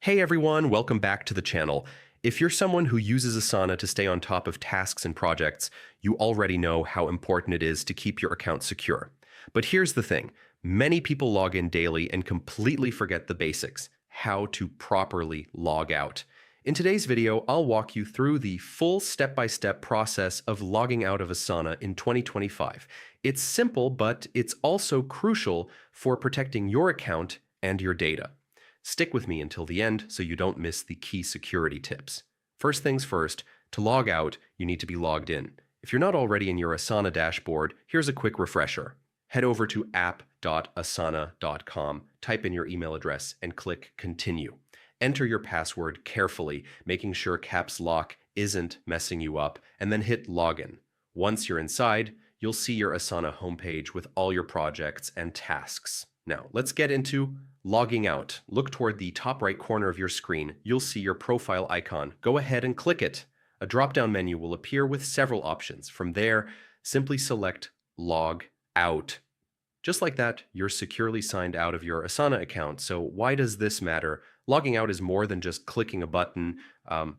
Hey everyone, welcome back to the channel. If you're someone who uses Asana to stay on top of tasks and projects, you already know how important it is to keep your account secure. But here's the thing, many people log in daily and completely forget the basics, how to properly log out. In today's video, I'll walk you through the full step-by-step process of logging out of Asana in 2025. It's simple, but it's also crucial for protecting your account and your data. Stick with me until the end so you don't miss the key security tips. First things first, to log out, you need to be logged in. If you're not already in your Asana dashboard, here's a quick refresher. Head over to app.asana.com, type in your email address, and click Continue. Enter your password carefully, making sure caps lock isn't messing you up, and then hit Login. Once you're inside, you'll see your Asana homepage with all your projects and tasks. Now, let's get into logging out. Look toward the top right corner of your screen. You'll see your profile icon. Go ahead and click it. A drop-down menu will appear with several options. From there, simply select Log Out. Just like that, you're securely signed out of your Asana account. So why does this matter? Logging out is more than just clicking a button.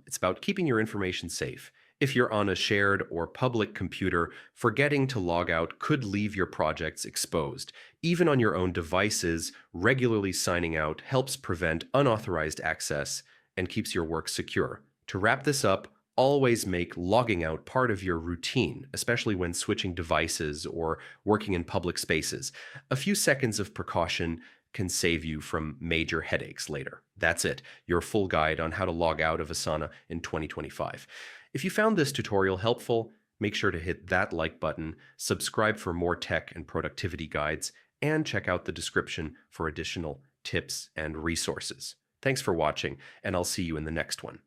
It's about keeping your information safe. If you're on a shared or public computer, forgetting to log out could leave your projects exposed. Even on your own devices, regularly signing out helps prevent unauthorized access and keeps your work secure. To wrap this up, always make logging out part of your routine, especially when switching devices or working in public spaces. A few seconds of precaution can save you from major headaches later. That's it, your full guide on how to log out of Asana in 2025. If you found this tutorial helpful, make sure to hit that like button, subscribe for more tech and productivity guides, and check out the description for additional tips and resources. Thanks for watching, and I'll see you in the next one.